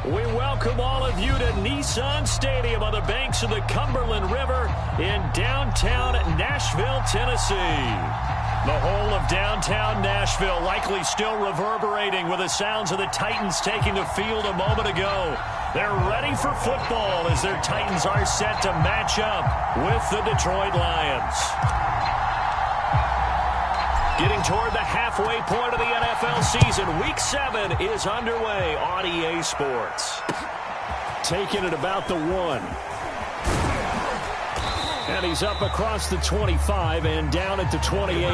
We welcome all of you to Nissan Stadium on the banks of the Cumberland River in downtown Nashville, Tennessee. The whole of downtown Nashville likely still reverberating with the sounds of the Titans taking the field a moment ago. They're ready for football as their Titans are set to match up with the Detroit Lions. Getting toward the halfway point of the NFL season, Week 7 is underway on EA Sports. Taking it about the 1. And he's up across the 25 and down at the 28.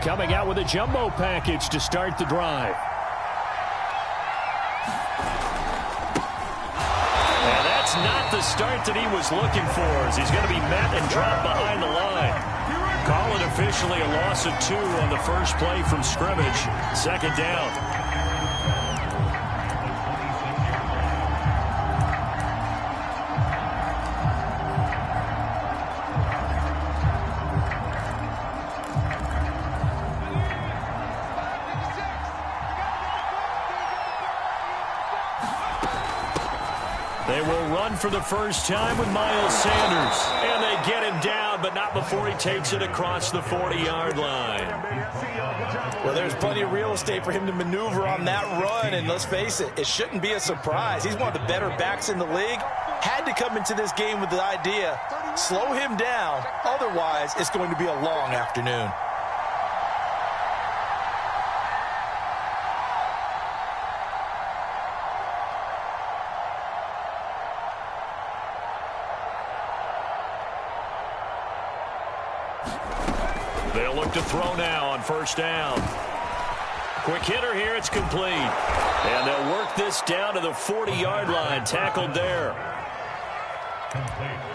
Coming out with a jumbo package to start the drive. And that's not the start that he was looking for, as he's going to be met and dropped behind the line. Call it officially a loss of 2 on the first play from scrimmage. Second down. They will run for the first time with Miles Sanders. And they get him down, but not before he takes it across the 40-yard line. Well, there's plenty of real estate for him to maneuver on that run. And let's face it, it shouldn't be a surprise. He's one of the better backs in the league. Had to come into this game with the idea, slow him down. Otherwise, it's going to be a long afternoon. They'll look to throw now on first down. Quick hitter here, it's complete. And they'll work this down to the 40-yard line, tackled there.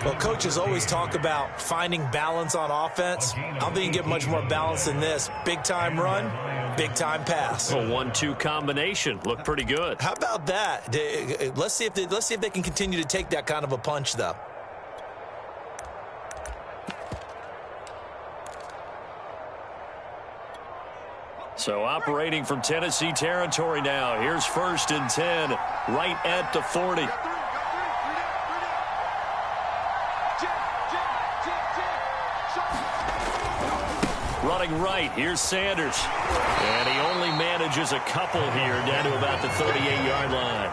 Well, coaches always talk about finding balance on offense. I don't think you can get much more balance than this. Big-time run, big-time pass. A 1-2 combination. Looked pretty good. How about that? Let's see if they can continue to take that kind of a punch, though. So operating from Tennessee territory now. Here's 1st and 10, right at the 40. Running right, here's Sanders. And he only manages a couple here down to about the 38-yard line.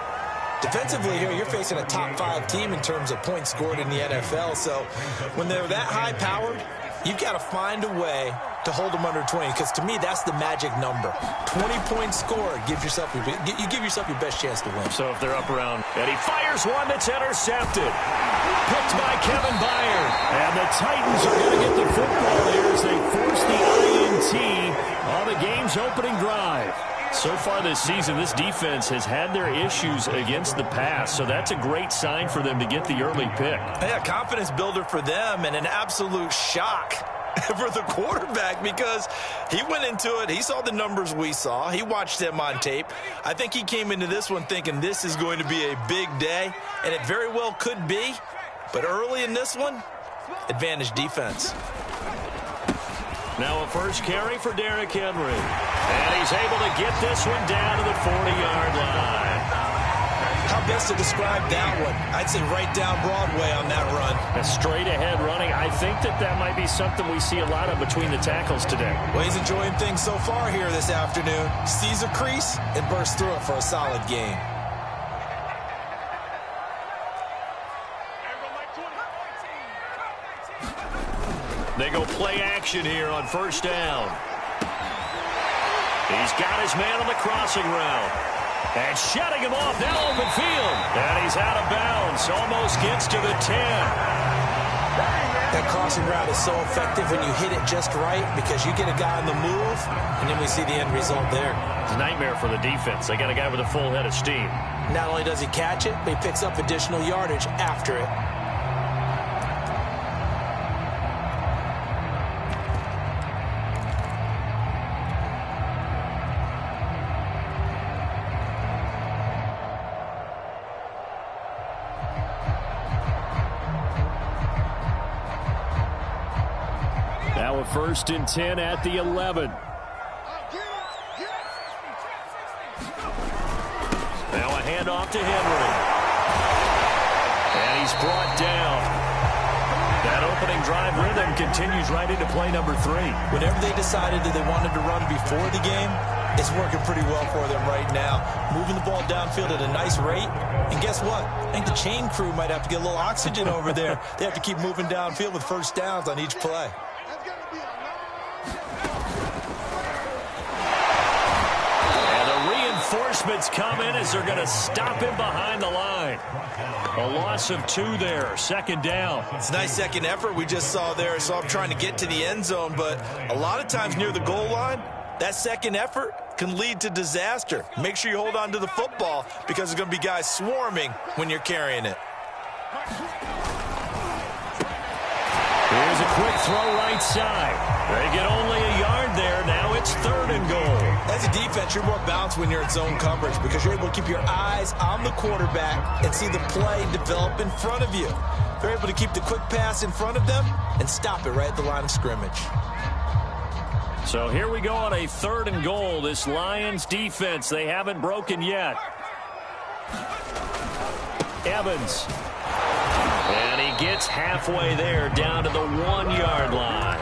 Defensively here, you're facing a top 5 team in terms of points scored in the NFL. So when they're that high-powered, you've got to find a way to hold them under 20, because to me, that's the magic number. 20 points scored, you give yourself your best chance to win. So if they're up around, and he fires one that's intercepted. Picked by Kevin Byard. And the Titans are going to get the football here as they force the INT on the game's opening drive. So far this season, this defense has had their issues against the pass, so that's a great sign for them to get the early pick. Yeah, confidence builder for them, and an absolute shock for the quarterback, because he went into it, he saw the numbers we saw, he watched them on tape. I think he came into this one thinking this is going to be a big day, and it very well could be, but early in this one, advantage defense. Now a first carry for Derrick Henry. And he's able to get this one down to the 40-yard line. How best to describe that one? I'd say right down Broadway on that run. A straight-ahead running. I think that might be something we see a lot of between the tackles today. Well, he's enjoying things so far here this afternoon. Sees a crease and bursts through it for a solid gain. They go play action here on first down. He's got his man on the crossing route. And shutting him off, now open field. And he's out of bounds, almost gets to the 10. That crossing route is so effective when you hit it just right because you get a guy on the move, and then we see the end result there. It's a nightmare for the defense. They got a guy with a full head of steam. Not only does he catch it, but he picks up additional yardage after it. Now a 1st and 10 at the 11. Now a handoff to Henry. And he's brought down. That opening drive rhythm continues right into play number 3. Whenever they decided that they wanted to run before the game, it's working pretty well for them right now. Moving the ball downfield at a nice rate. And guess what? I think the chain crew might have to get a little oxygen over there. They have to keep moving downfield with first downs on each play. Reinforcements come in as they're going to stop him behind the line. A loss of 2 there, 2nd down. It's a nice second effort we just saw there. So I'm trying to get to the end zone, but a lot of times near the goal line, that second effort can lead to disaster. Make sure you hold on to the football because there's going to be guys swarming when you're carrying it. Here's a quick throw right side. They get only a yard there. Now it's 3rd and goal. As a defense, you're more balanced when you're in zone coverage because you're able to keep your eyes on the quarterback and see the play develop in front of you. They're able to keep the quick pass in front of them and stop it right at the line of scrimmage. So here we go on a 3rd and goal. This Lions defense, they haven't broken yet. Evans. And he gets halfway there down to the 1-yard line.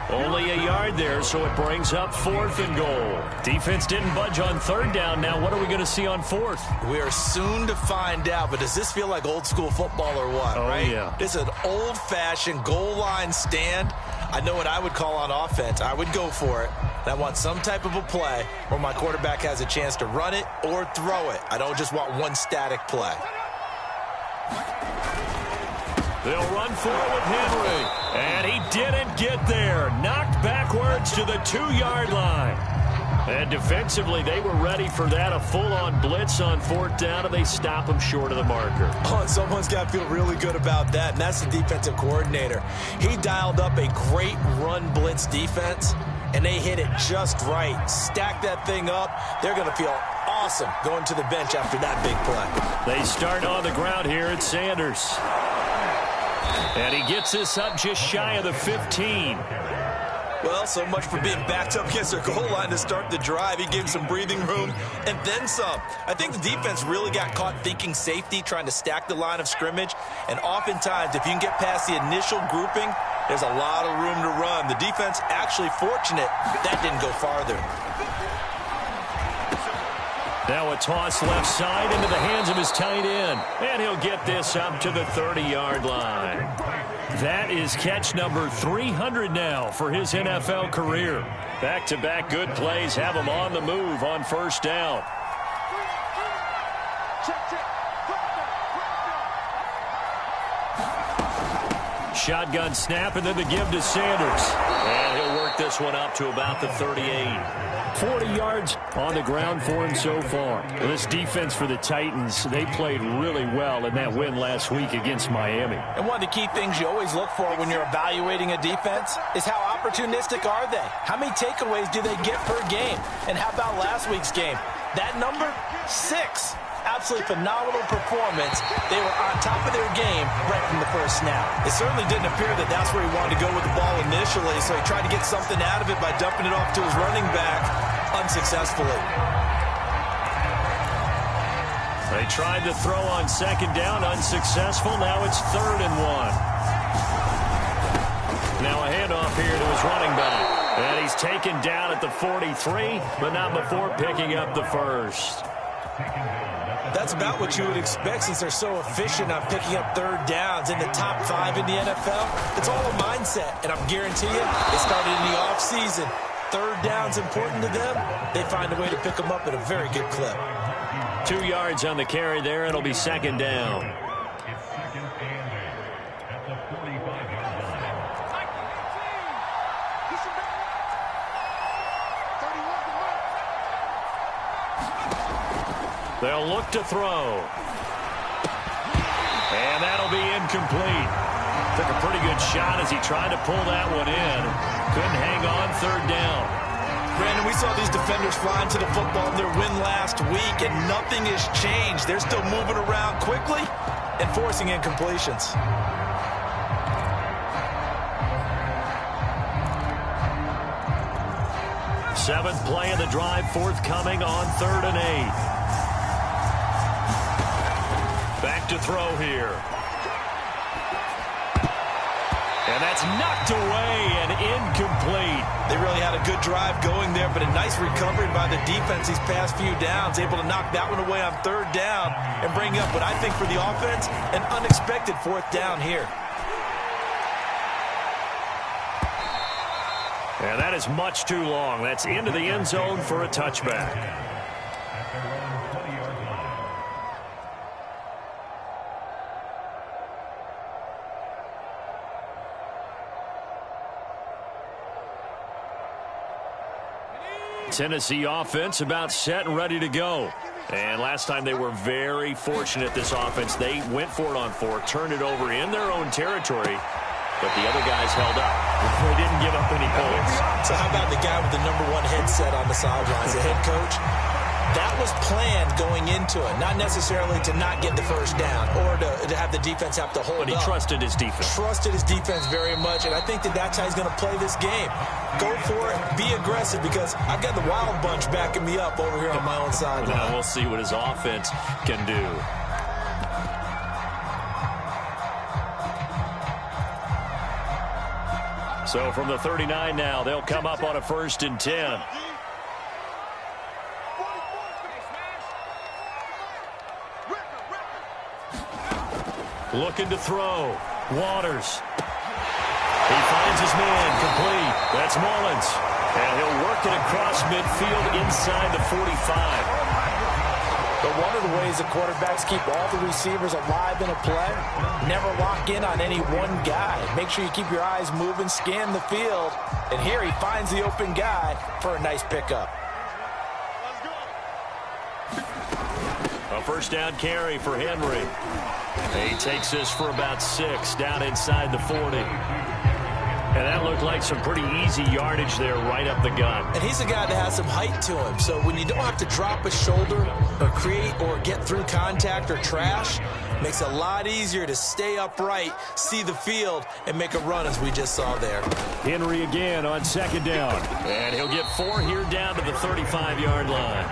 Only a yard there, so it brings up 4th and goal. Defense didn't budge on 3rd down. Now what are we going to see on 4th? We are soon to find out, but does this feel like old school football or what, right? Yeah. This is an old-fashioned goal line stand. I know what I would call on offense. I would go for it. And I want some type of a play where my quarterback has a chance to run it or throw it. I don't just want one static play. They'll run for it with Henry. And he didn't get there. Knocked backwards to the 2-yard line. And defensively, they were ready for that. A full-on blitz on 4th down, and they stop him short of the marker. Oh, and someone's got to feel really good about that, and that's the defensive coordinator. He dialed up a great run blitz defense, and they hit it just right. Stack that thing up. They're going to feel awesome going to the bench after that big play. They start on the ground here at Sanders. And he gets this up just shy of the 15. Well, so much for being backed up against their goal line to start the drive. He gave him some breathing room and then some. I think the defense really got caught thinking safety, trying to stack the line of scrimmage. And oftentimes, if you can get past the initial grouping, there's a lot of room to run. The defense actually fortunate that didn't go farther. Now a toss left side into the hands of his tight end. And he'll get this up to the 30-yard line. That is catch number 300 now for his NFL career. Back-to-back good plays have him on the move on 1st down. Shotgun snap and then the give to Sanders. And he'll work this one up to about the 38. 40 yards on the ground for him so far. Well, this defense for the Titans, they played really well in that win last week against Miami. And one of the key things you always look for when you're evaluating a defense is how opportunistic are they? How many takeaways do they get per game? And how about last week's game? That number, 6. Absolutely phenomenal performance. They were on top of their game right from the first snap. It certainly didn't appear that that's where he wanted to go with the ball initially, so he tried to get something out of it by dumping it off to his running back unsuccessfully. They tried to throw on 2nd down, unsuccessful. Now it's 3rd and 1. Now a handoff here to his running back. And he's taken down at the 43, but not before picking up the 1st. That's about what you would expect since they're so efficient on picking up 3rd downs in the top 5 in the NFL. It's all a mindset, and I'm guaranteeing you, it started in the offseason. 3rd down's important to them. They find a way to pick them up at a very good clip. 2 yards on the carry there. It'll be 2nd down. They'll look to throw. And that'll be incomplete. Took a pretty good shot as he tried to pull that one in. Couldn't hang on third down. Brandon, we saw these defenders flying to the football in their win last week, and nothing has changed. They're still moving around quickly and forcing incompletions. Seventh play of the drive forthcoming on 3rd and 8. Back to throw here. And that's knocked away and incomplete. They really had a good drive going there, but a nice recovery by the defense these past few downs, able to knock that one away on 3rd down and bring up what I think for the offense, an unexpected 4th down here. And that is much too long. That's into the end zone for a touchback. Tennessee offense about set and ready to go. And last time they were very fortunate, this offense. They went for it on 4, turned it over in their own territory, but the other guys held up. They didn't give up any points. So how about the guy with the #1 headset on the sidelines, the head coach? That was planned going into it, not necessarily to not get the first down or to have the defense have to hold up. But he trusted his defense. Trusted his defense very much, and I think that's how he's going to play this game. Go for it, be aggressive, because I've got the wild bunch backing me up over here on my own sideline. Now we'll see what his offense can do. So from the 39 now, they'll come up on a 1st and 10. Looking to throw. Waters. He finds his man complete. That's Mullins. And he'll work it across midfield inside the 45. But one of the ways the quarterbacks keep all the receivers alive in a play, never lock in on any one guy. Make sure you keep your eyes moving, scan the field. And here he finds the open guy for a nice pickup. A 1st down carry for Henry. He takes this for about 6 down inside the 40. And that looked like some pretty easy yardage there right up the gut. And he's a guy that has some height to him. So when you don't have to drop a shoulder or create or get through contact or trash, makes it a lot easier to stay upright, see the field, and make a run as we just saw there. Henry again on 2nd down. And he'll get 4 here down to the 35-yard line.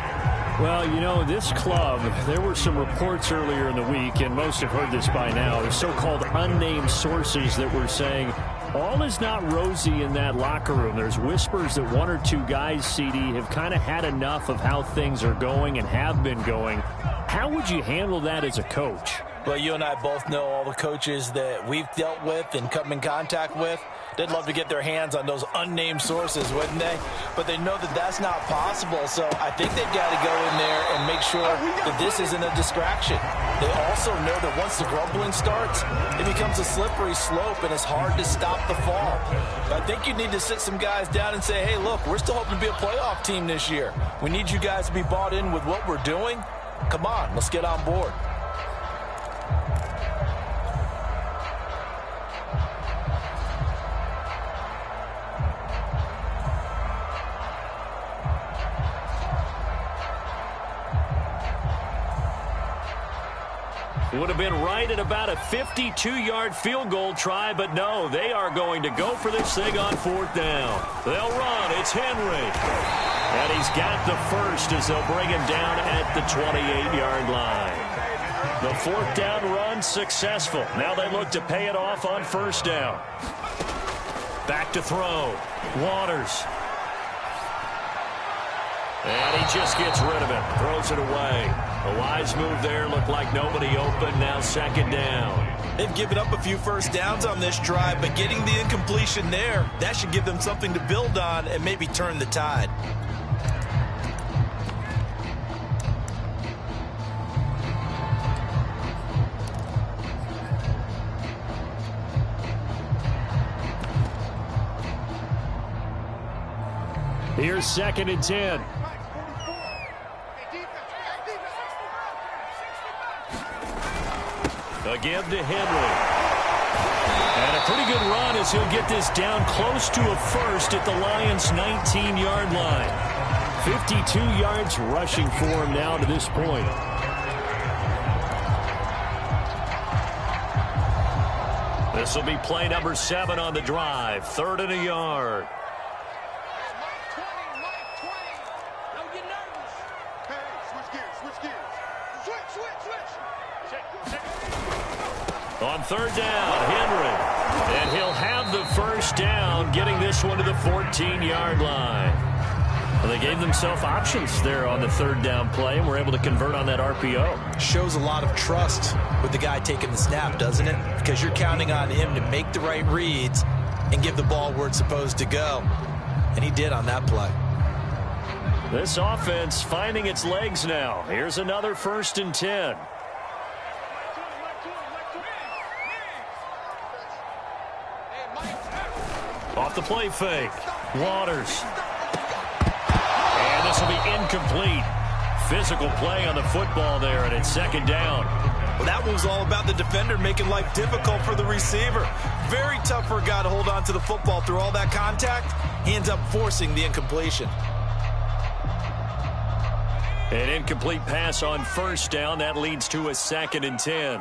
Well, you know, this club, there were some reports earlier in the week, and most have heard this by now, the so-called unnamed sources that were saying all is not rosy in that locker room. There's whispers that 1 or 2 guys, CD, have kind of had enough of how things are going and have been going. How would you handle that as a coach? Well, you and I both know all the coaches that we've dealt with and come in contact with. They'd love to get their hands on those unnamed sources, wouldn't they? But they know that that's not possible, so I think they've got to go in there and make sure that this isn't a distraction. They also know that once the grumbling starts, it becomes a slippery slope, and it's hard to stop the fall. But I think you need to sit some guys down and say, hey, look, we're still hoping to be a playoff team this year. We need you guys to be bought in with what we're doing. Come on, let's get on board. Would have been right at about a 52-yard field goal try, but no, they are going to go for this thing on 4th down. They'll run. It's Henry. And he's got the first as they'll bring him down at the 28-yard line. The 4th down run successful. Now they look to pay it off on 1st down. Back to throw. Waters. And he just gets rid of it. Throws it away. A wise move there. Looked like nobody open. Now 2nd down. They've given up a few first downs on this drive, but getting the incompletion there, that should give them something to build on and maybe turn the tide. Here's 2nd and 10. A give to Henry. And a pretty good run as he'll get this down close to a first at the Lions' 19-yard line. 52 yards rushing for him now to this point. This will be play number 7 on the drive. 3rd and a yard. On 3rd down, Henry. And he'll have the first down, getting this one to the 14-yard line. Well, they gave themselves options there on the 3rd down play, and were able to convert on that RPO. Shows a lot of trust with the guy taking the snap, doesn't it? Because you're counting on him to make the right reads and give the ball where it's supposed to go. And he did on that play. This offense finding its legs now. Here's another 1st and 10. Off the play fake. Waters. And this will be incomplete. Physical play on the football there, and it's 2nd down. Well, that one was all about the defender making life difficult for the receiver. Very tough for a guy to hold on to the football through all that contact. He ends up forcing the incompletion. An incomplete pass on 1st down. That leads to a 2nd and 10.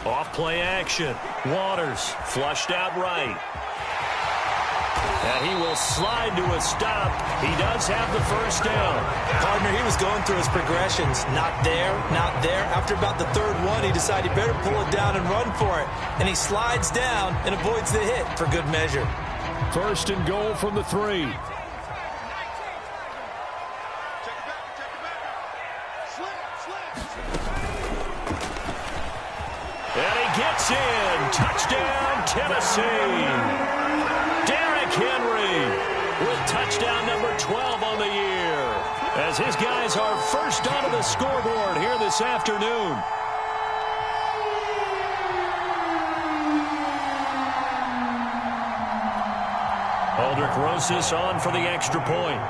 Off play action. Waters flushed out right. And he will slide to a stop. He does have the first down. Partner, he was going through his progressions. Not there, not there. After about the 3rd one, he decided he better pull it down and run for it. And he slides down and avoids the hit for good measure. 1st and goal from the 3. And he gets in. Touchdown, Tennessee. Derrick Henry with touchdown number 12 on the year, as his guys are first onto the scoreboard here this afternoon. Aldrich Rosas on for the extra point.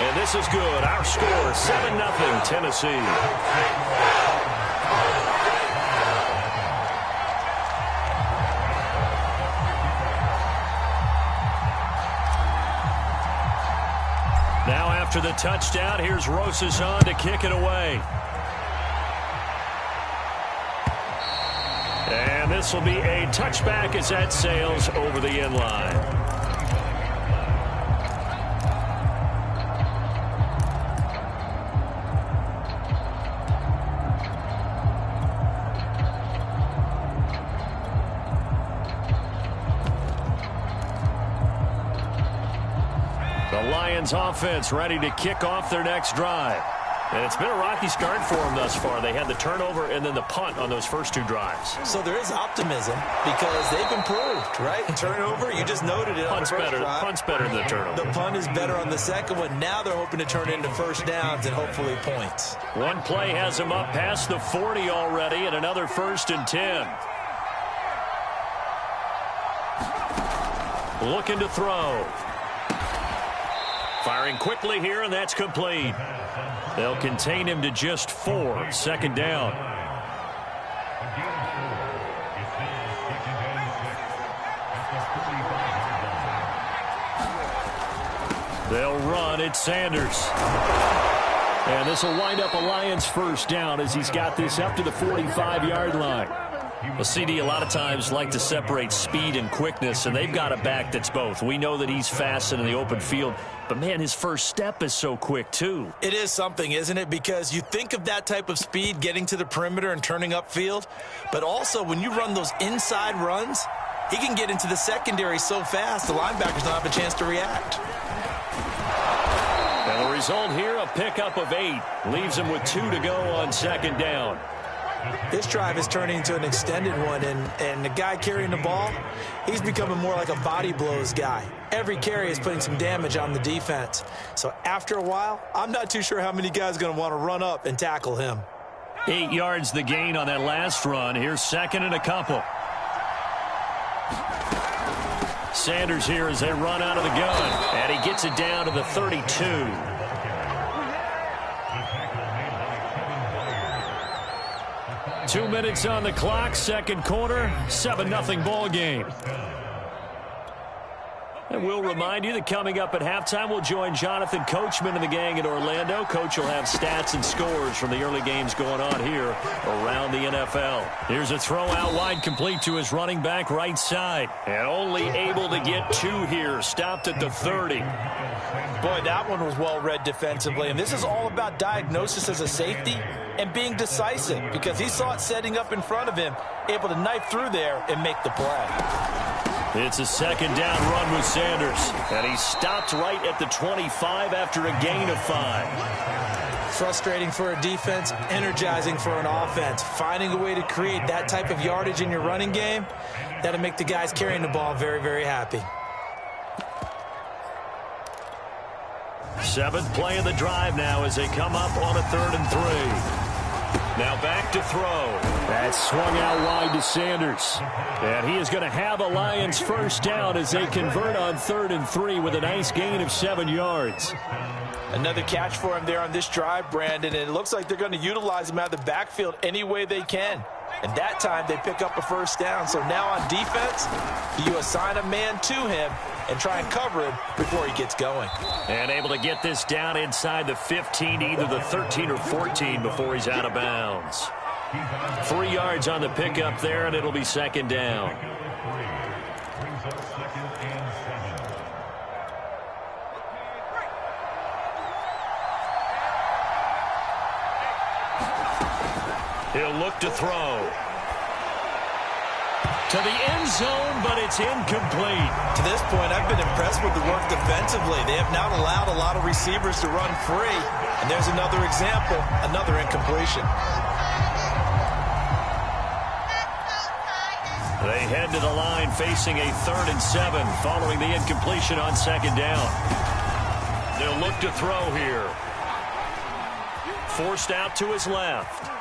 And this is good. Our score, 7-0 Tennessee. Now after the touchdown, here's Rosas on to kick it away. And this will be a touchback as that sails over the end line. Offense ready to kick off their next drive. And it's been a rocky start for them thus far. They had the turnover and then the punt on those first 2 drives. So there is optimism because they've improved, right? Turnover, you just noted it. Punt's better than the turnover. The punt is better on the 2nd one. Now they're hoping to turn into first downs and hopefully points. One play has them up past the 40 already, and another 1st and 10. Looking to throw. Firing quickly here, and that's complete. They'll contain him to just 4. 2nd down. They'll run it, Sanders. And this will wind up a Lions first down as he's got this up to the 45-yard line. Well, CD, a lot of times like to separate speed and quickness, and they've got a back that's both. We know that he's fast and in the open field, but, man, his first step is so quick, too. It is something, isn't it? Because you think of that type of speed getting to the perimeter and turning upfield, but also when you run those inside runs, he can get into the secondary so fast the linebackers don't have a chance to react. And the result here, a pickup of 8. Leaves him with 2 to go on 2nd down. This drive is turning into an extended one, and the guy carrying the ball, he's becoming more like a body blows guy. Every carry is putting some damage on the defense. So after a while, I'm not too sure how many guys are going to want to run up and tackle him. 8 yards the gain on that last run. Here's 2nd and a couple. Sanders here as they run out of the gun. And he gets it down to the 32. 2 minutes on the clock, second quarter, 7-0 ball game. And we'll remind you that coming up at halftime, we'll join Jonathan Coachman and the gang in Orlando. Coach will have stats and scores from the early games going on here around the NFL. Here's a throw out wide, complete to his running back right side. And only able to get 2 here, stopped at the 30. Boy, that one was well read defensively. And this is all about diagnosis as a safety and being decisive, because he saw it setting up in front of him, able to knife through there and make the play. It's a second down run with Sanders. And he stopped right at the 25 after a gain of 5. Frustrating for a defense, energizing for an offense. Finding a way to create that type of yardage in your running game, that'll make the guys carrying the ball very, very happy. 7th play of the drive now as they come up on a 3rd and 3. Now back to throw. That swung out wide to Sanders. And he is going to have a Lions first down as they convert on 3rd and 3 with a nice gain of 7 yards. Another catch for him there on this drive, Brandon, and it looks like they're going to utilize him out of the backfield any way they can. And that time they pick up a first down. So now on defense, you assign a man to him and try and cover him before he gets going. And able to get this down inside the 15, either the 13 or 14 before he's out of bounds. 3 yards on the pickup there, and it'll be second down. He'll look to throw. To the end zone, but it's incomplete. To this point, I've been impressed with the work defensively. They have not allowed a lot of receivers to run free. And there's another example, another incompletion. They head to the line facing a 3rd and 7 following the incompletion on second down. They'll look to throw here. Forced out to his left.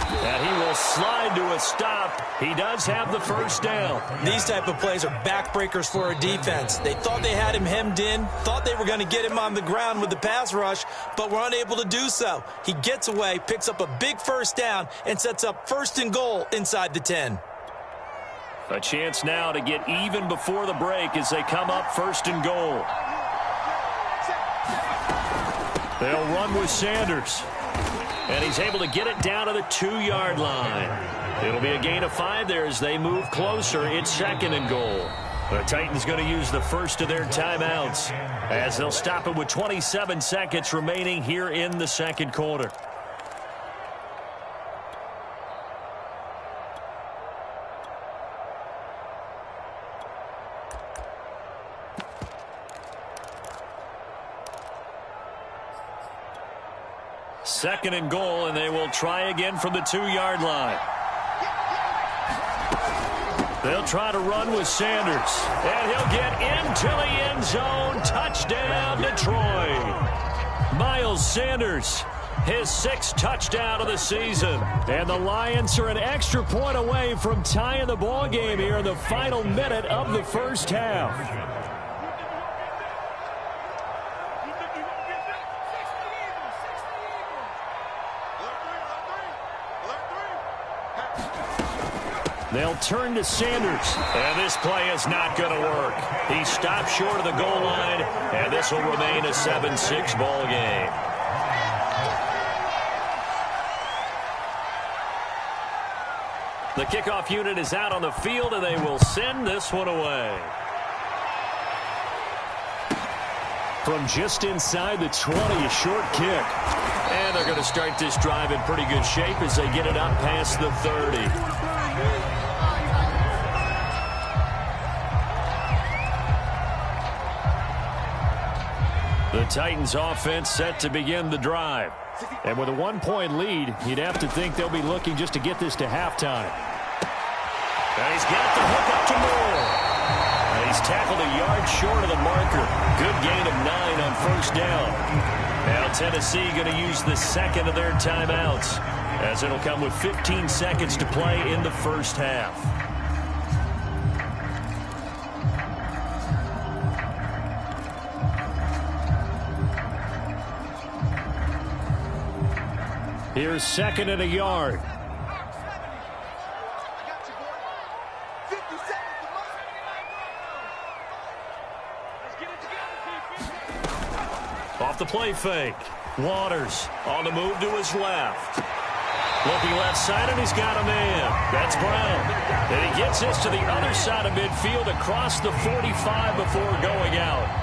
And he will slide to a stop. He does have the first down. These type of plays are backbreakers for a defense. They thought they had him hemmed in, thought they were going to get him on the ground with the pass rush, but were unable to do so. He gets away, picks up a big first down, and sets up 1st and goal inside the 10. A chance now to get even before the break as they come up 1st and goal. They'll run with Sanders. And he's able to get it down to the 2-yard line. It'll be a gain of 5 there as they move closer. It's 2nd and goal. The Titans going to use the first of their timeouts as they'll stop it with 27 seconds remaining here in the second quarter. Second and goal, and they will try again from the 2-yard line. They'll try to run with Sanders, and he'll get into the end zone. Touchdown, Detroit. Miles Sanders, his 6th touchdown of the season. And the Lions are an extra point away from tying the ball game here in the final minute of the first half. They'll turn to Sanders. And this play is not going to work. He stopped short of the goal line, and this will remain a 7-6 ball game. The kickoff unit is out on the field, and they will send this one away. From just inside the 20, a short kick. And they're going to start this drive in pretty good shape as they get it up past the 30. The Titans offense set to begin the drive. And with a 1-point lead, you'd have to think they'll be looking just to get this to halftime. And he's got the hook up to Moore. And he's tackled a yard short of the marker. Good gain of 9 on first down. Now Tennessee going to use the second of their timeouts, as it'll come with 15 seconds to play in the first half. Here's second and a yard. Off the play fake. Waters on the move to his left. Looking left side, and he's got a man. That's Brown. And he gets this to the other side of midfield across the 45 before going out.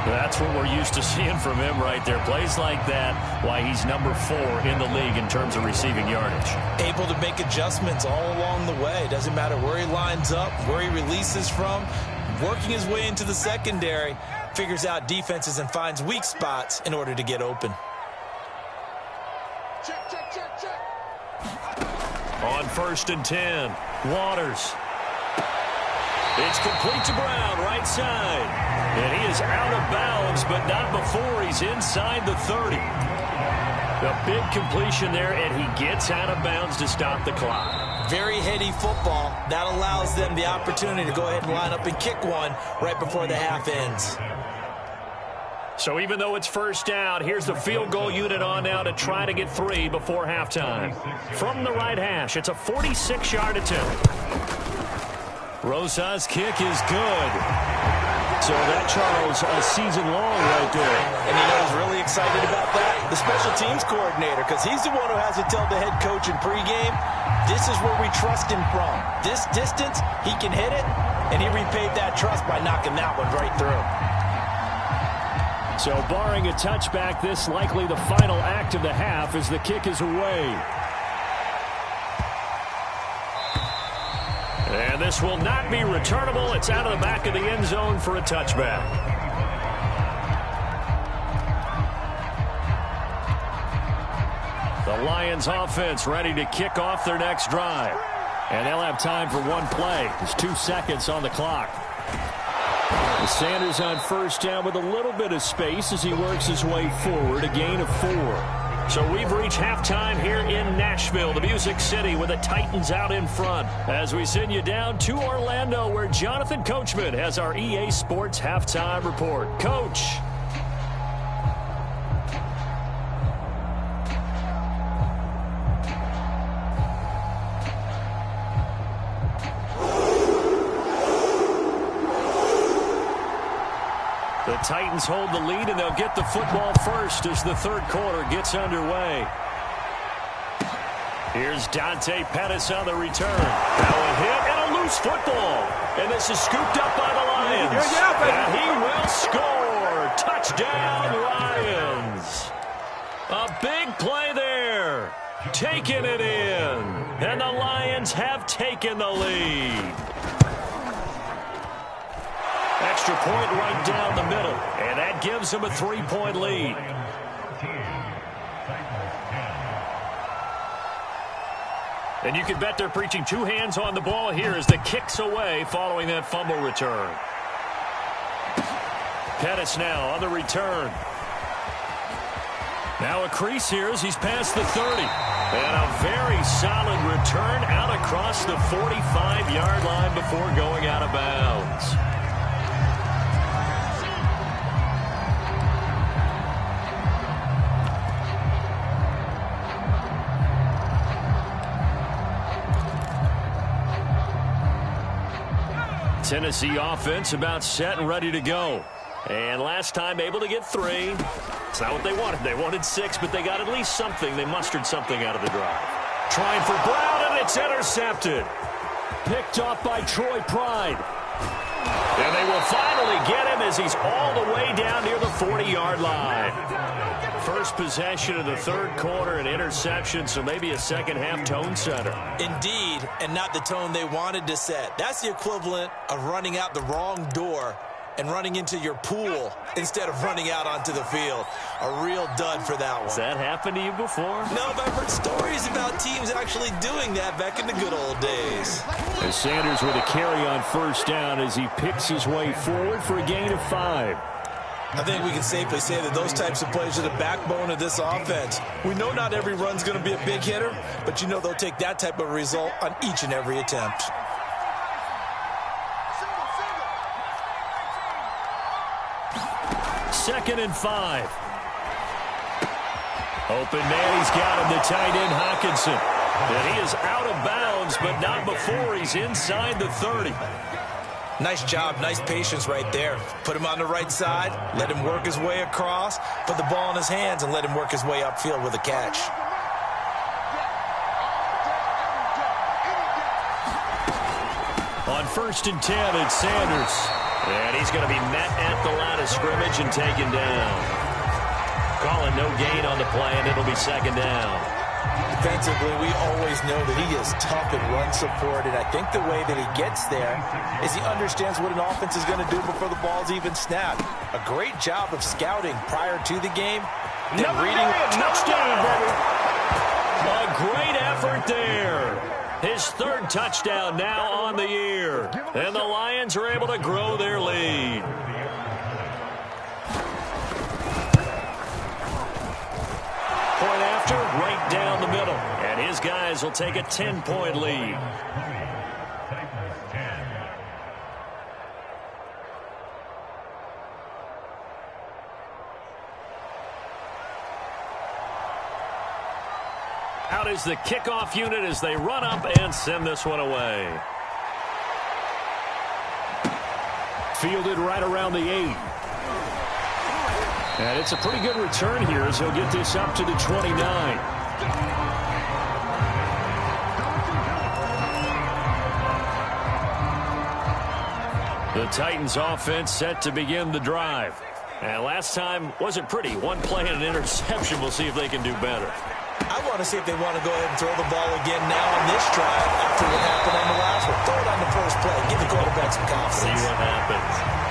That's what we're used to seeing from him right there. Plays like that, why he's number 4 in the league in terms of receiving yardage. Able to make adjustments all along the way. Doesn't matter where he lines up, where he releases from. Working his way into the secondary. Figures out defenses and finds weak spots in order to get open. Check, check, check, check. On 1st and 10, Waters. It's complete to Brown, right side. And he is out of bounds, but not before he's inside the 30. A big completion there, and he gets out of bounds to stop the clock. Very heady football. That allows them the opportunity to go ahead and line up and kick one right before the half ends. So even though it's first down, here's the field goal unit on now to try to get 3 before halftime. From the right hash, it's a 46-yard attempt. Rosa's kick is good. So that, Charles, a season long right there. And you know who's really excited about that? The special teams coordinator, because he's the one who has to tell the head coach in pregame, this is where we trust him from. This distance, he can hit it, and he repaid that trust by knocking that one right through. So barring a touchback, this likely the final act of the half as the kick is away. And this will not be returnable. It's out of the back of the end zone for a touchback. The Lions offense ready to kick off their next drive. And they'll have time for one play. There's 2 seconds on the clock. Sanders on first down with a little bit of space as he works his way forward, a gain of 4. So we've reached halftime here in Nashville, the Music City, with the Titans out in front. As we send you down to Orlando, where Jonathan Coachman has our EA Sports halftime report. Coach. The Titans hold the lead, and they'll get the football first as the third quarter gets underway. Here's Dante Pettis on the return. Now a hit and a loose football. And this is scooped up by the Lions. And he will score. Touchdown, Lions. A big play there. Taking it in. And the Lions have taken the lead. Extra point right down the middle, and that gives them a 3-point lead. And you can bet they're preaching 2 hands on the ball here as the kick's away following that fumble return. Pettis now on the return. Now a crease here as he's past the 30. And a very solid return out across the 45-yard line before going out of bounds. Tennessee offense about set and ready to go. And last time able to get 3. It's not what they wanted. They wanted 6, but they got at least something. They mustered something out of the drive. Trying for Brown, and it's intercepted. Picked off by Troy Pride. And they will finally get him as he's all the way down near the 40-yard line. First possession of the third quarter, an interception, so maybe a second-half tone setter. Indeed, and not the tone they wanted to set. That's the equivalent of running out the wrong door and running into your pool instead of running out onto the field. A real dud for that one. Has that happened to you before? No, but I've heard stories about teams actually doing that back in the good old days. As Sanders with a carry on first down as he picks his way forward for a gain of 5. I think we can safely say that those types of plays are the backbone of this offense. We know not every run's going to be a big hitter, but you know they'll take that type of result on each and every attempt. Open man, he's got him, the tight end, Hockenson. And he is out of bounds, but not before he's inside the 30. Nice job, nice patience right there. Put him on the right side, let him work his way across, put the ball in his hands, and let him work his way upfield with a catch. On 1st and 10, it's Sanders. And he's going to be met at the line of scrimmage and taken down. Calling no gain on the play, and it'll be 2nd down. Defensively, we always know that he is tough in run support, and I think the way that he gets there is he understands what an offense is going to do before the ball's even snapped. A great job of scouting prior to the game. Then reading touchdown, baby. A great effort there. His 3rd touchdown now on the year. And the Lions are able to grow their lead. Point after, right down the middle. And his guys will take a 10-point lead. Out is the kickoff unit as they run up and send this one away. Fielded right around the 8. And it's a pretty good return here as he'll get this up to the 29. The Titans offense set to begin the drive. And last time wasn't pretty. One play and an interception. We'll see if they can do better. I want to see if they want to go ahead and throw the ball again now on this drive after what happened on the last one. Throw it on the first play. Give the quarterback some confidence. See what happens.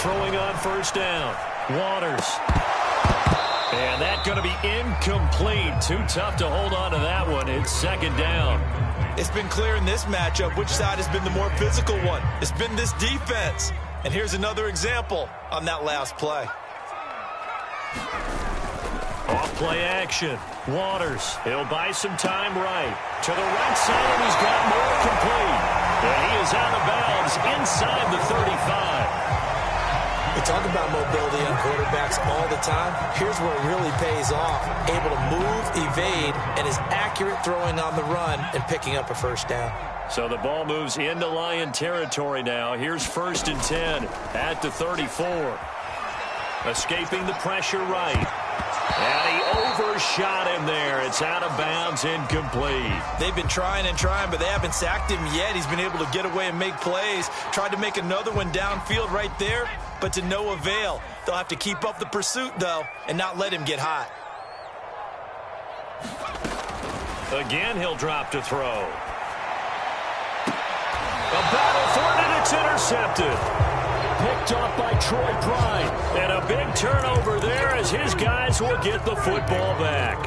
Throwing on 1st down. Waters. And that's going to be incomplete. Too tough to hold on to that one. It's 2nd down. It's been clear in this matchup which side has been the more physical one. It's been this defense. And here's another example on that last play. Off play action. Waters. He'll buy some time right. To the right side, and he's got more complete. And he is out of bounds inside the 35. We talk about mobility on quarterbacks all the time. Here's where it really pays off. Able to move, evade, and is accurate throwing on the run and picking up a 1st down. So the ball moves into Lion territory now. Here's 1st and 10 at the 34. Escaping the pressure right. And he overshot him there. It's out of bounds, incomplete. They've been trying and trying, but they haven't sacked him yet. He's been able to get away and make plays. Tried to make another one downfield right there, but to no avail. They'll have to keep up the pursuit, though, and not let him get hot. Again, he'll drop to throw. A battle for it, and it's intercepted. Picked off by Troy Pride. And a big turnover there as his guys will get the football back.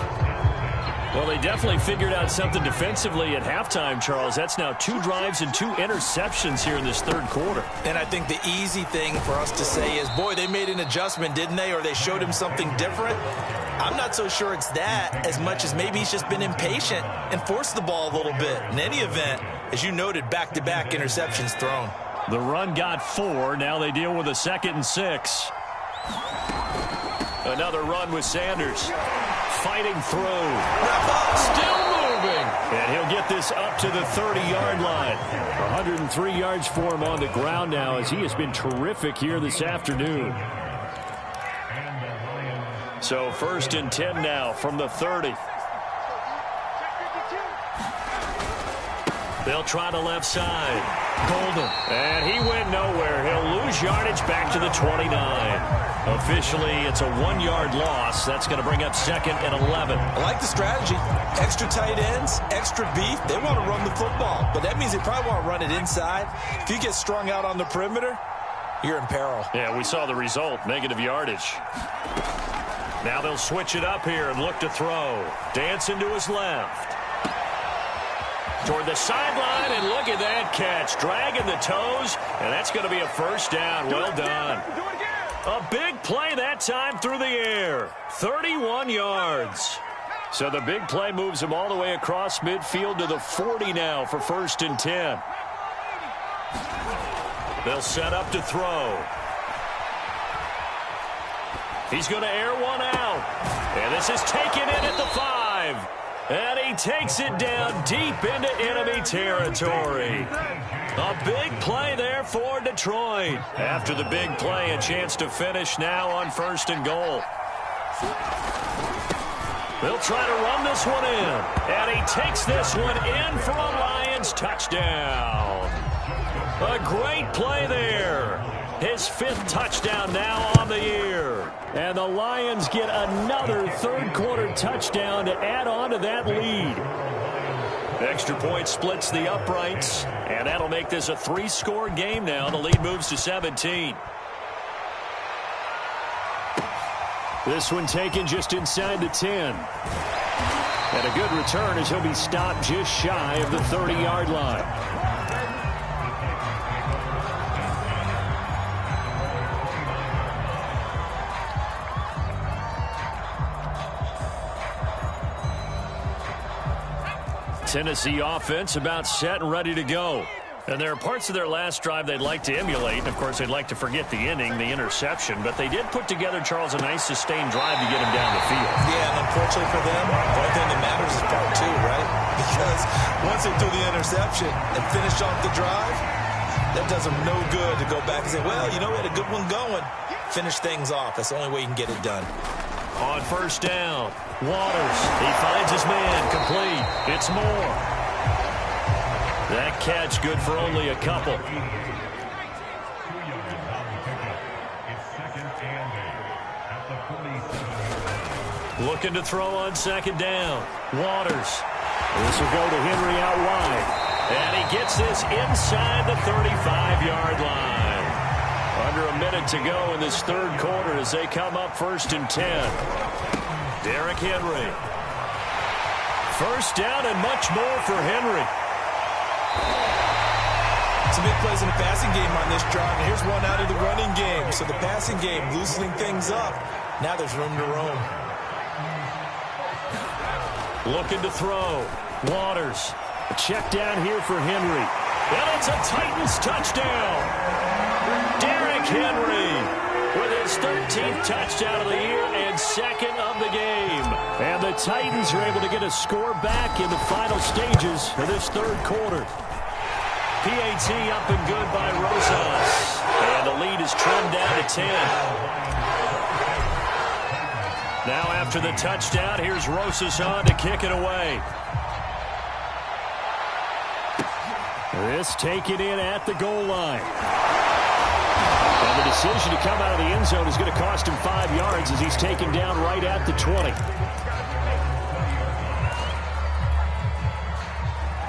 Well, they definitely figured out something defensively at halftime, Charles. That's now 2 drives and 2 interceptions here in this 3rd quarter. And I think the easy thing for us to say is, boy, they made an adjustment, didn't they? Or they showed him something different. I'm not so sure it's that as much as maybe he's just been impatient and forced the ball a little bit. In any event, as you noted, back-to-back interceptions thrown. The run got 4. Now they deal with a 2nd and 6. Another run with Sanders. Fighting through. Still moving. And he'll get this up to the 30-yard line. 103 yards for him on the ground now as he has been terrific here this afternoon. So 1st and 10 now from the 30. They'll try the left side. Golden. And he went nowhere. He'll lose yardage back to the 29. Officially, it's a 1-yard loss. That's going to bring up 2nd and 11. I like the strategy. Extra tight ends, extra beef. They want to run the football, but that means they probably want to run it inside. If you get strung out on the perimeter, you're in peril. Yeah, we saw the result. Negative yardage. Now they'll switch it up here and look to throw. Dancing to his left. Toward the sideline, and look at that catch. Dragging the toes, and that's going to be a 1st down. Well done. A big play that time through the air. 31 yards. So the big play moves him all the way across midfield to the 40 now for 1st and 10. They'll set up to throw. He's going to air one out. And this is taken in at the 5. And he takes it down deep into enemy territory. A big play there for Detroit. After the big play, a chance to finish now on 1st and goal. They'll try to run this one in. And he takes this one in for a Lions touchdown. A great play there. His 5th touchdown now on the year. And the Lions get another third-quarter touchdown to add on to that lead. Extra point splits the uprights, and that'll make this a 3-score game now. The lead moves to 17. This one taken just inside the 10. And a good return as he'll be stopped just shy of the 30-yard line. Tennessee offense about set and ready to go. And there are parts of their last drive they'd like to emulate. And, of course, they'd like to forget the inning, the interception. But they did put together, Charles, a nice sustained drive to get him down the field. Yeah, and unfortunately for them, the only thing that matters is part 2, right? Because once they threw the interception and finished off the drive, that does them no good to go back and say, well, you know, we had a good one going. Finish things off. That's the only way you can get it done. On 1st down, Waters. He finds his man, complete. It's Moore. That catch good for only a couple. Looking to throw on 2nd down. Waters. This will go to Henry out wide. And he gets this inside the 35-yard line. Under a minute to go in this third quarter as they come up 1st and 10. Derrick Henry. 1st down and much more for Henry. Some big plays in the passing game on this drive. And here's one out of the running game. So the passing game loosening things up. Now there's room to roam. Looking to throw. Waters. A check down here for Henry. And it's a Titans touchdown. Derrick Henry with his 13th touchdown of the year and 2nd of the game. And the Titans are able to get a score back in the final stages of this third quarter. PAT up and good by Rosas. And the lead is trimmed down to 10. Now after the touchdown, here's Rosas on to kick it away. This taken in at the goal line. And the decision to come out of the end zone is going to cost him 5 yards as he's taken down right at the 20.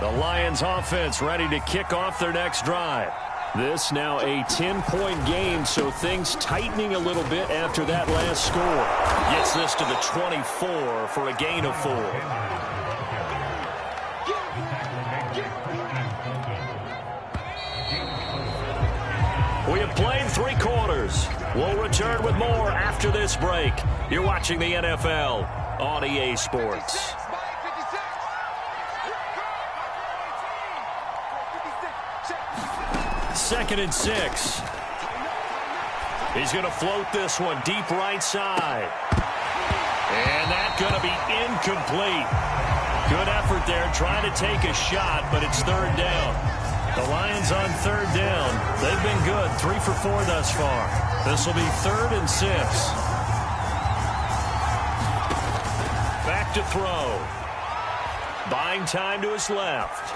The Lions offense ready to kick off their next drive. This now a 10-point game, so things tightening a little bit after that last score. Gets this to the 24 for a gain of 4. We have played 3 quarters. We'll return with more after this break. You're watching the NFL on EA Sports. 2nd and 6. He's going to float this one deep right side. And that's going to be incomplete. Good effort there trying to take a shot, but it's 3rd down. The Lions on 3rd down. They've been good, 3 for 4 thus far. This will be 3rd and 6. Back to throw. Buying time to his left.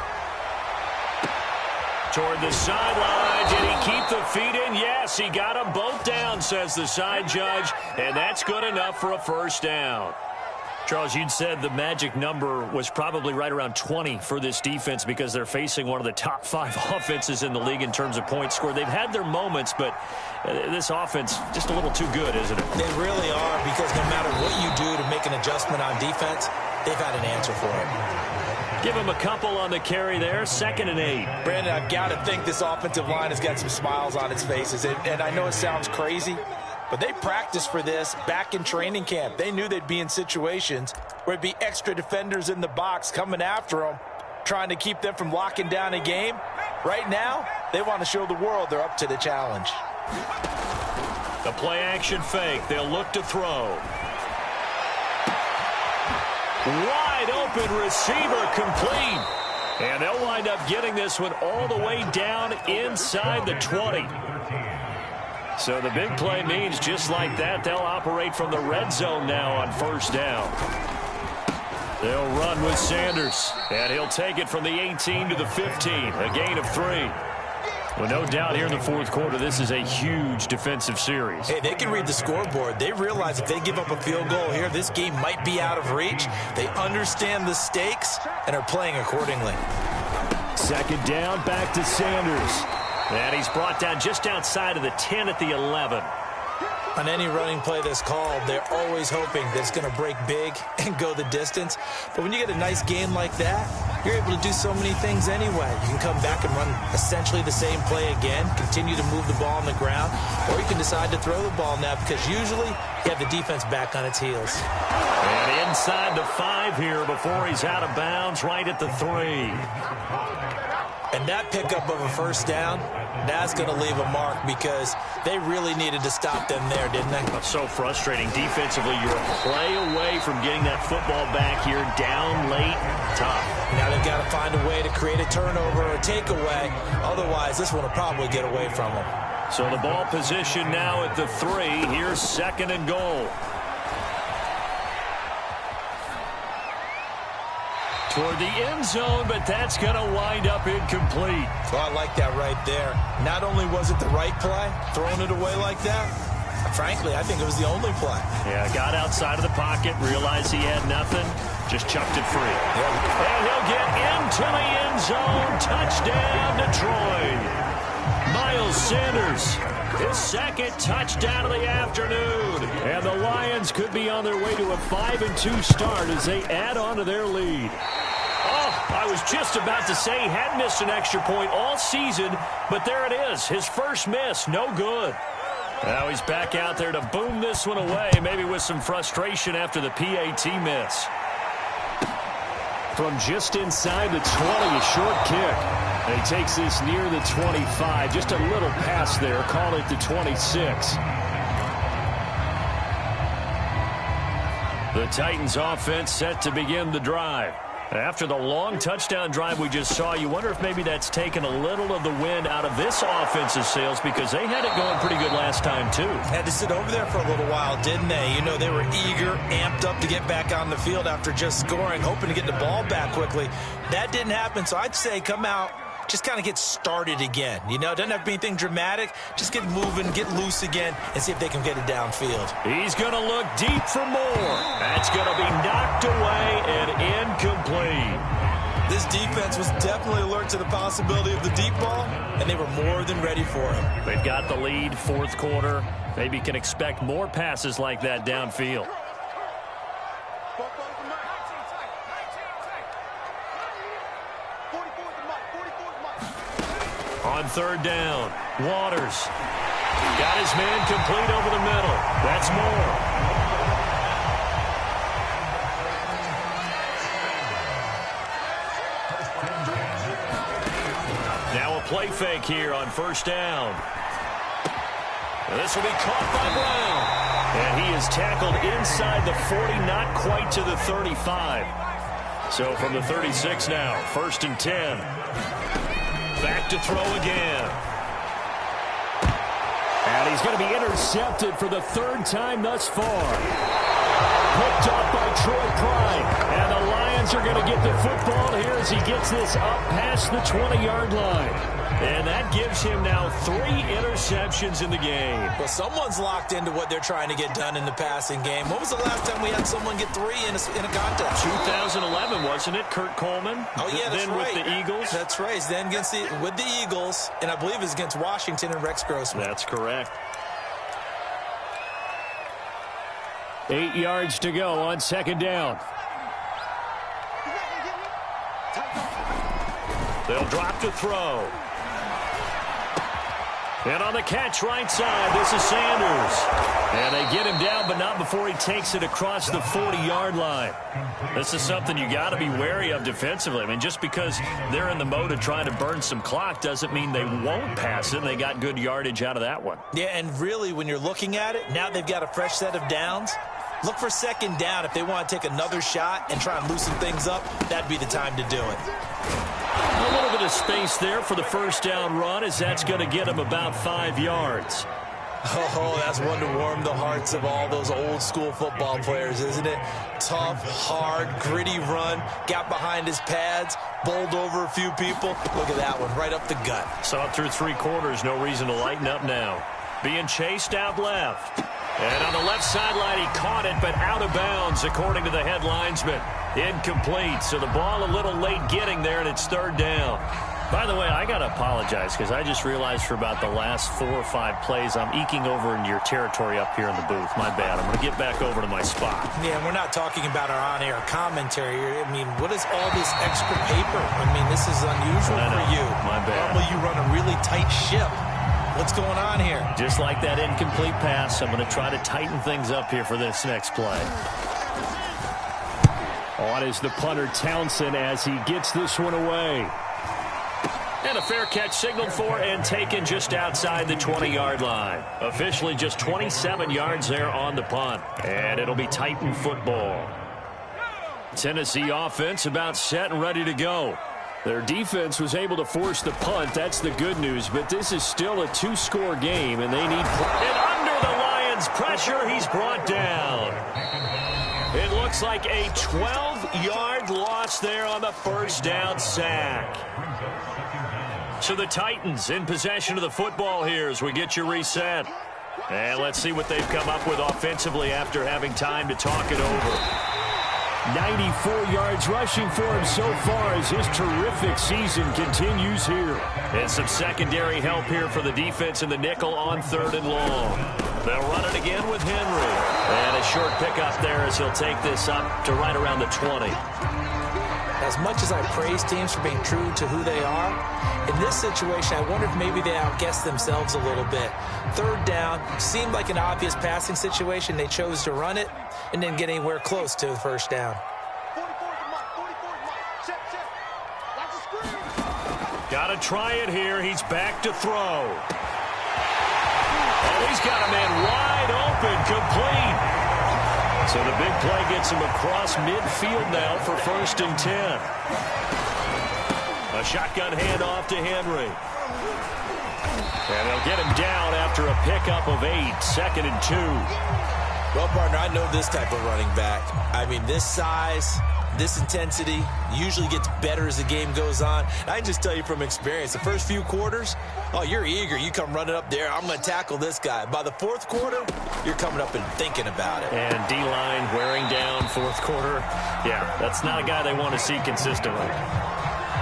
Toward the sideline. Did he keep the feet in? Yes, he got them both down, says the side judge. And that's good enough for a 1st down. Charles, you'd said the magic number was probably right around 20 for this defense because they're facing one of the top 5 offenses in the league in terms of points scored. They've had their moments, but this offense just a little too good, isn't it? They really are, because no matter what you do to make an adjustment on defense, they've had an answer for it. Give him a couple on the carry there. 2nd and 8. Brandon, I've got to think this offensive line has got some smiles on its faces. And I know it sounds crazy, but they practiced for this back in training camp. They knew they'd be in situations where it'd be extra defenders in the box coming after them, trying to keep them from locking down a game. Right now, they want to show the world they're up to the challenge. The play-action fake. They'll look to throw. Wide open receiver complete. And they'll wind up getting this one all the way down inside the 20. So the big play means just like that, they'll operate from the red zone now on first down. They'll run with Sanders, and he'll take it from the 18 to the 15, a gain of 3. Well, no doubt here in the fourth quarter, this is a huge defensive series. Hey, they can read the scoreboard. They realize if they give up a field goal here, this game might be out of reach. They understand the stakes and are playing accordingly. Second down, back to Sanders. And he's brought down just outside of the 10 at the 11. On any running play that's called, they're always hoping that it's going to break big and go the distance. But when you get a nice game like that, you're able to do so many things anyway. You can come back and run essentially the same play again, continue to move the ball on the ground, or you can decide to throw the ball now because usually you have the defense back on its heels. And inside the 5 here before he's out of bounds, right at the 3. And that pickup of a first down, that's going to leave a mark because they really needed to stop them there, didn't they? That's so frustrating. Defensively, you're a play away from getting that football back here, down late, tough. Now they've got to find a way to create a turnover or a takeaway. Otherwise, this one will probably get away from them. So the ball position now at the 3. Here's second and goal. Toward the end zone, but that's going to wind up incomplete. Well, I like that right there. Not only was it the right play, throwing it away like that, frankly, I think it was the only play. Yeah, got outside of the pocket, realized he had nothing, just chucked it free. Yeah. And he'll get into the end zone. Touchdown, Detroit. Miles Sanders, his second touchdown of the afternoon. And the Lions could be on their way to a 5-2 start as they add on to their lead. Oh, I was just about to say he had missed an extra point all season, but there it is. His first miss, no good. Now he's back out there to boom this one away, maybe with some frustration after the PAT miss. From just inside the 20, a short kick. And he takes this near the 25. Just a little pass there. Call it the 26. The Titans offense set to begin the drive. After the long touchdown drive we just saw, you wonder if maybe that's taken a little of the wind out of this offensive sails because they had it going pretty good last time, too. Had to sit over there for a little while, didn't they? You know, they were eager, amped up to get back on the field after just scoring, hoping to get the ball back quickly. That didn't happen, so I'd say come out, just kind of get started again. You know, doesn't have to be anything dramatic. Just get moving, get loose again, and see if they can get it downfield. He's going to look deep for more. That's going to be knocked away and incomplete. This defense was definitely alert to the possibility of the deep ball, and they were more than ready for it. They've got the lead, fourth quarter. Maybe can expect more passes like that downfield. On third down, Waters got his man complete over the middle. That's more. Now a play fake here on first down. This will be caught by Brown. And he is tackled inside the 40, not quite to the 35. So from the 36 now, first and 10. Back to throw again. And he's going to be intercepted for the third time thus far. Picked up by Troy Pride. And the Lions are going to get the football here as he gets this up past the 20-yard line. And that gives him now 3 interceptions in the game. Well, someone's locked into what they're trying to get done in the passing game. When was the last time we had someone get 3 in a contest? 2011, wasn't it? Kurt Coleman. Oh, yeah, that's then right. With the Eagles. That's right. Then with the Eagles, and I believe it was against Washington and Rex Grossman. That's correct. 8 yards to go on second down. They'll drop to throw. And on the catch right side, this is Sanders. And they get him down, but not before he takes it across the 40-yard line. This is something you got to be wary of defensively. I mean, just because they're in the mode of trying to burn some clock doesn't mean they won't pass it. And they got good yardage out of that one. Yeah, and really, when you're looking at it, now they've got a fresh set of downs. Look for second down. If they want to take another shot and try and loosen things up, that'd be the time to do it. A little bit of space there for the first down run, as that's going to get him about 5 yards. Oh, that's one to warm the hearts of all those old school football players, isn't it? Tough, hard, gritty run, got behind his pads, bowled over a few people. Look at that one, right up the gut. Saw it through 3 quarters, no reason to lighten up now. Being chased out left. And on the left sideline, he caught it, but out of bounds, according to the head linesman. Incomplete, so the ball a little late getting there, and it's 3rd down. By the way, I got to apologize because I just realized for about the last 4 or 5 plays, I'm eking over into your territory up here in the booth. My bad. I'm going to get back over to my spot. Yeah, we're not talking about our on-air commentary. I mean, what is all this extra paper? I mean, this is unusual for you. My bad. Normally you run a really tight ship. What's going on here? Just like that incomplete pass, I'm going to try to tighten things up here for this next play. On is the punter, Townsend, as he gets this one away. And a fair catch signaled for and taken just outside the 20-yard line. Officially just 27 yards there on the punt. And it'll be Titan football. Tennessee offense about set and ready to go. Their defense was able to force the punt. That's the good news. But this is still a 2-score game, and they need... And under the Lions' pressure, he's brought down. It looks like a 12-yard loss there on the first down sack. So the Titans in possession of the football here as we get you reset. And let's see what they've come up with offensively after having time to talk it over. 94 yards rushing for him so far as his terrific season continues here. And some secondary help here for the defense in the nickel on 3rd and long. They'll run it again with Henry. And a short pickup there as he'll take this up to right around the 20. As much as I praise teams for being true to who they are, in this situation, I wonder if maybe they outguessed themselves a little bit. 3rd down seemed like an obvious passing situation. They chose to run it and didn't get anywhere close to the first down. Got to try it here. He's back to throw. And he's got a man wide open, complete. So the big play gets him across midfield now for 1st and 10. A shotgun handoff to Henry. And they'll get him down after a pickup of 8, 2nd and 2. Well, partner, I know this type of running back. I mean, this size, this intensity usually gets better as the game goes on. And I can just tell you from experience, the first few quarters, oh, you're eager. You come running up there, I'm going to tackle this guy. By the 4th quarter, you're coming up and thinking about it. And D-line wearing down 4th quarter. Yeah, that's not a guy they want to see consistently.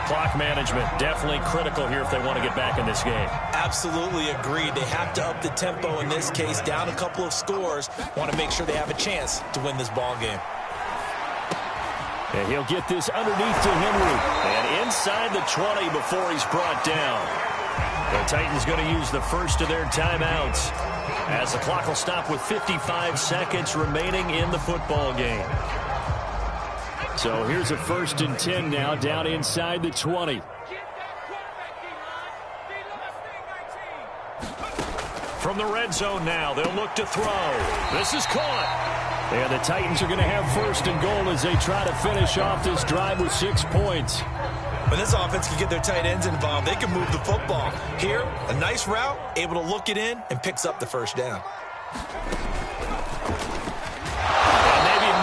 Clock management definitely critical here if they want to get back in this game. Absolutely agreed. They have to up the tempo in this case, down a couple of scores. Want to make sure they have a chance to win this ball game. And he'll get this underneath to Henry. And inside the 20 before he's brought down. The Titans going to use the first of their timeouts as the clock will stop with 55 seconds remaining in the football game. So here's a 1st and 10 now down inside the 20. From the red zone now, they'll look to throw. This is caught. And the Titans are going to have 1st and goal as they try to finish off this drive with 6 points. When this offense can get their tight ends involved, they can move the football. Here, a nice route, able to look it in, and picks up the 1st down.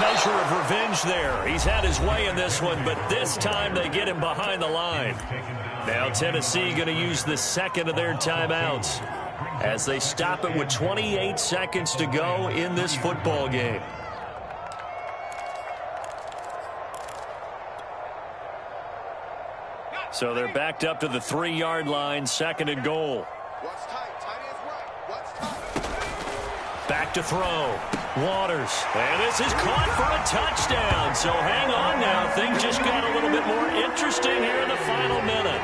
Measure of revenge there. He's had his way in this one, but this time they get him behind the line. Now Tennessee going to use the 2nd of their timeouts as they stop it with 28 seconds to go in this football game. So they're backed up to the 3-yard line, 2nd and goal. Back to throw. Waters. And this is caught for a touchdown. So hang on now. Things just got a little bit more interesting here in the final minute.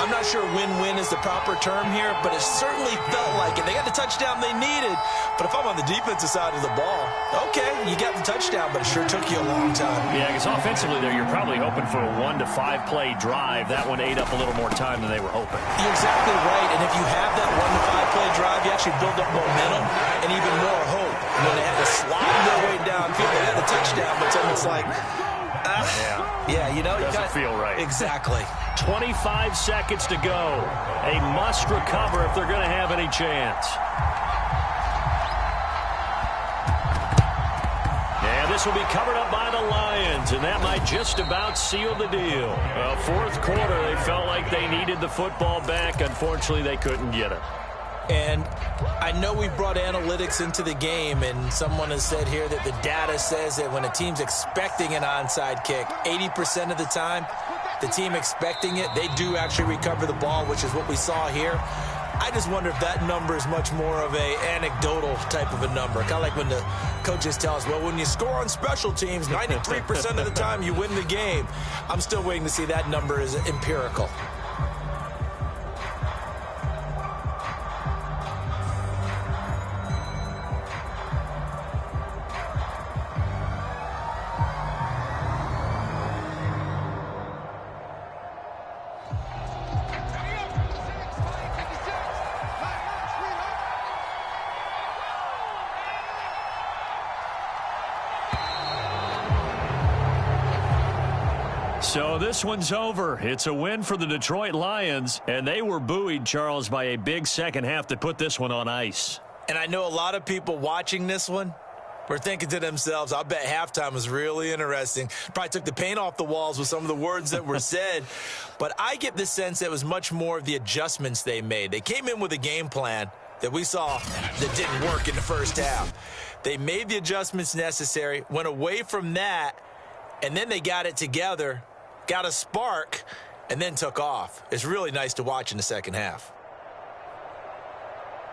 I'm not sure win-win is the proper term here, but it certainly felt like it. They got the touchdown they needed, but if I'm on the defensive side of the ball, okay, you got the touchdown, but it sure took you a long time. Yeah, because offensively there, you're probably hoping for a 1 to 5 play drive. That one ate up a little more time than they were hoping. You're exactly right, and if you have that 1 to 5 play drive, you actually build up momentum and even more hope. When they had to slide their way downfield, they had the touchdown, but then it's like, yeah, you know, doesn't feel right. Exactly. 25 seconds to go. A must recover if they're going to have any chance. And this will be covered up by the Lions, and that might just about seal the deal. Well, fourth quarter, they felt like they needed the football back. Unfortunately, they couldn't get it. And I know we brought analytics into the game, and someone has said here that the data says that when a team's expecting an onside kick, 80% of the time, the team expecting it, they do actually recover the ball, which is what we saw here. I just wonder if that number is much more of a anecdotal type of a number. Kind of like when the coaches tell us, well, when you score on special teams, 93% of the time you win the game. I'm still waiting to see that number is empirical. So this one's over. It's a win for the Detroit Lions, and they were buoyed, Charles, by a big second half that put this one on ice. And I know a lot of people watching this one were thinking to themselves, I bet halftime was really interesting. Probably took the paint off the walls with some of the words that were said. But I get the sense that it was much more of the adjustments they made. They came in with a game plan that we saw that didn't work in the first half. They made the adjustments necessary, went away from that, and then they got it together, got a spark, and then took off. It's really nice to watch in the second half.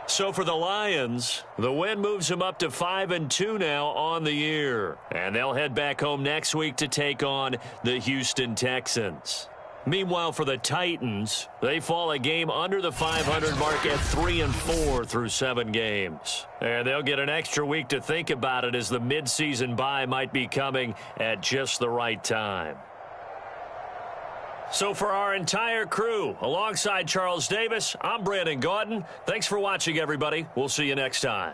So for the Lions, the win moves them up to 5-2 now on the year. And they'll head back home next week to take on the Houston Texans. Meanwhile, for the Titans, they fall a game under the 500 mark at 3-4 through 7 games. And they'll get an extra week to think about it, as the midseason bye might be coming at just the right time. So for our entire crew, alongside Charles Davis, I'm Brandon Gaudin. Thanks for watching, everybody. We'll see you next time.